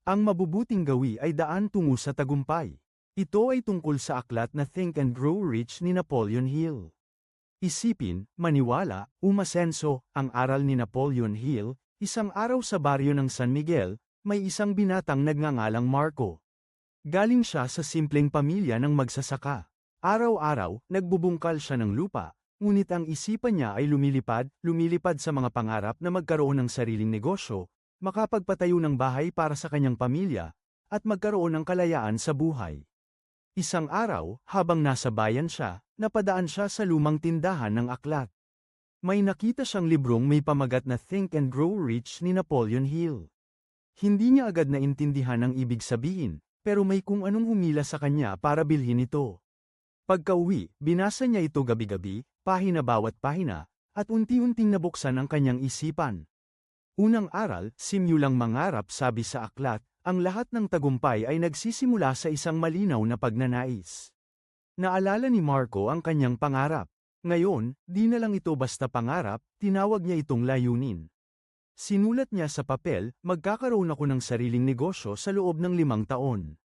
Ang mabubuting gawi ay daan tungo sa tagumpay. Ito ay tungkol sa aklat na Think and Grow Rich ni Napoleon Hill. Isipin, maniwala, umasenso, ang aral ni Napoleon Hill, isang araw sa baryo ng San Miguel, may isang binatang nagngangalang Marco. Galing siya sa simpleng pamilya ng magsasaka. Araw-araw, nagbubungkal siya ng lupa, ngunit ang isipan niya ay lumilipad sa mga pangarap na magkaroon ng sariling negosyo, makapagpatayo ng bahay para sa kanyang pamilya, at magkaroon ng kalayaan sa buhay. Isang araw, habang nasa bayan siya, napadaan siya sa lumang tindahan ng aklat. May nakita siyang librong may pamagat na Think and Grow Rich ni Napoleon Hill. Hindi niya agad naintindihan ang ibig sabihin, pero may kung anong humila sa kanya para bilhin ito. Pagkauwi, binasa niya ito gabi-gabi, pahina bawat pahina, at unti-unting nabuksan ang kanyang isipan. Unang aral, simulang mangarap, sabi sa aklat, ang lahat ng tagumpay ay nagsisimula sa isang malinaw na pagnanais. Naalala ni Marco ang kanyang pangarap. Ngayon, di na lang ito basta pangarap, tinawag niya itong layunin. Sinulat niya sa papel, magkakaroon ako ng sariling negosyo sa loob ng 5 taon.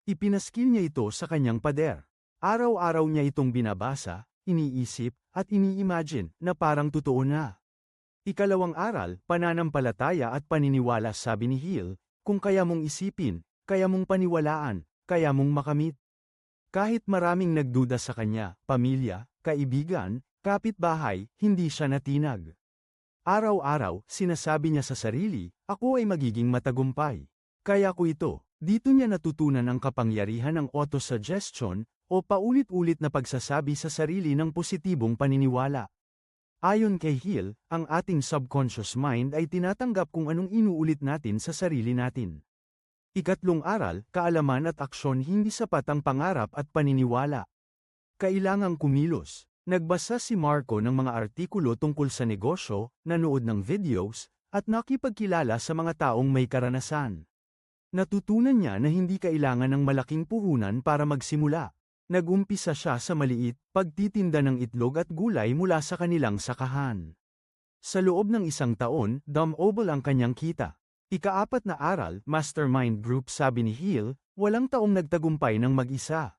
Ipinaskil niya ito sa kanyang pader. Araw-araw niya itong binabasa, iniisip, at ini-imagine na parang totoo na. Ikalawang aral, pananampalataya at paniniwala, sabi ni Hill, kung kaya mong isipin, kaya mong paniwalaan, kaya mong makamit. Kahit maraming nagduda sa kanya, pamilya, kaibigan, kapitbahay, hindi siya natinag. Araw-araw, sinasabi niya sa sarili, ako ay magiging matagumpay. Kaya ko ito. Dito niya natutunan ang kapangyarihan ng autosuggestion, o paulit-ulit na pagsasabi sa sarili ng positibong paniniwala. Ayon kay Hill, ang ating subconscious mind ay tinatanggap kung anong inuulit natin sa sarili natin. Ikatlong aral, kaalaman at aksyon, hindi sapat ang pangarap at paniniwala. Kailangang kumilos. Nagbasa si Marco ng mga artikulo tungkol sa negosyo, nanood ng videos, at nakipagkilala sa mga taong may karanasan. Natutunan niya na hindi kailangan ng malaking puhunan para magsimula. Nagumpisa siya sa maliit, pagtitinda ng itlog at gulay mula sa kanilang sakahan. Sa loob ng 1 taon, double ang kanyang kita. Ika-4 na aral, Mastermind Group, sabi ni Hill, walang taong nagtagumpay ng mag-isa.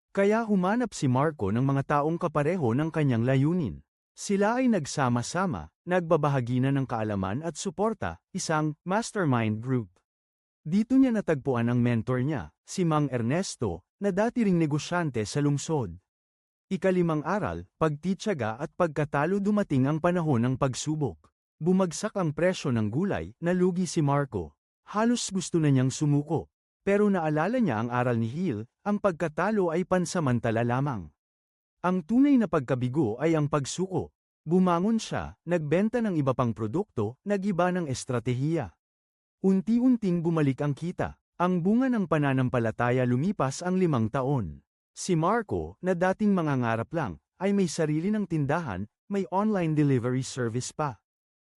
Kaya humanap si Marco ng mga taong kapareho ng kanyang layunin. Sila ay nagsama-sama, nagbabahagi na ng kaalaman at suporta, isang Mastermind Group. Dito niya natagpuan ang mentor niya, si Mang Ernesto, na dati ring negosyante sa lungsod. Ika-5 aral, pagtitiyaga at pagkatalo, dumating ang panahon ng pagsubok. Bumagsak ang presyo ng gulay, nalugi si Marco. Halos gusto na niyang sumuko. Pero naalala niya ang aral ni Hill, ang pagkatalo ay pansamantala lamang. Ang tunay na pagkabigo ay ang pagsuko. Bumangon siya, nagbenta ng iba pang produkto, nag-iba ng estratehiya. Unti-unting bumalik ang kita. Ang bunga ng pananampalataya, lumipas ang 5 taon. Si Marco, na dating mangangarap lang, ay may sarili ng tindahan, may online delivery service pa.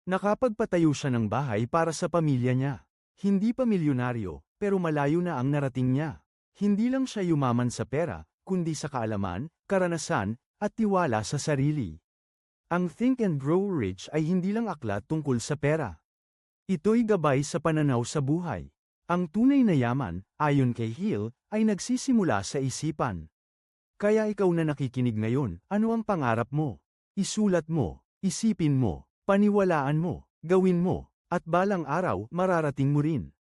Nakapagpatayo siya ng bahay para sa pamilya niya. Hindi pa milyonaryo, pero malayo na ang narating niya. Hindi lang siya yumaman sa pera, kundi sa kaalaman, karanasan, at tiwala sa sarili. Ang Think and Grow Rich ay hindi lang aklat tungkol sa pera. Ito'y gabay sa pananaw sa buhay. Ang tunay na yaman, ayon kay Hill, ay nagsisimula sa isipan. Kaya ikaw na nakikinig ngayon, ano ang pangarap mo? Isulat mo, isipin mo, paniwalaan mo, gawin mo, at balang araw, mararating mo rin.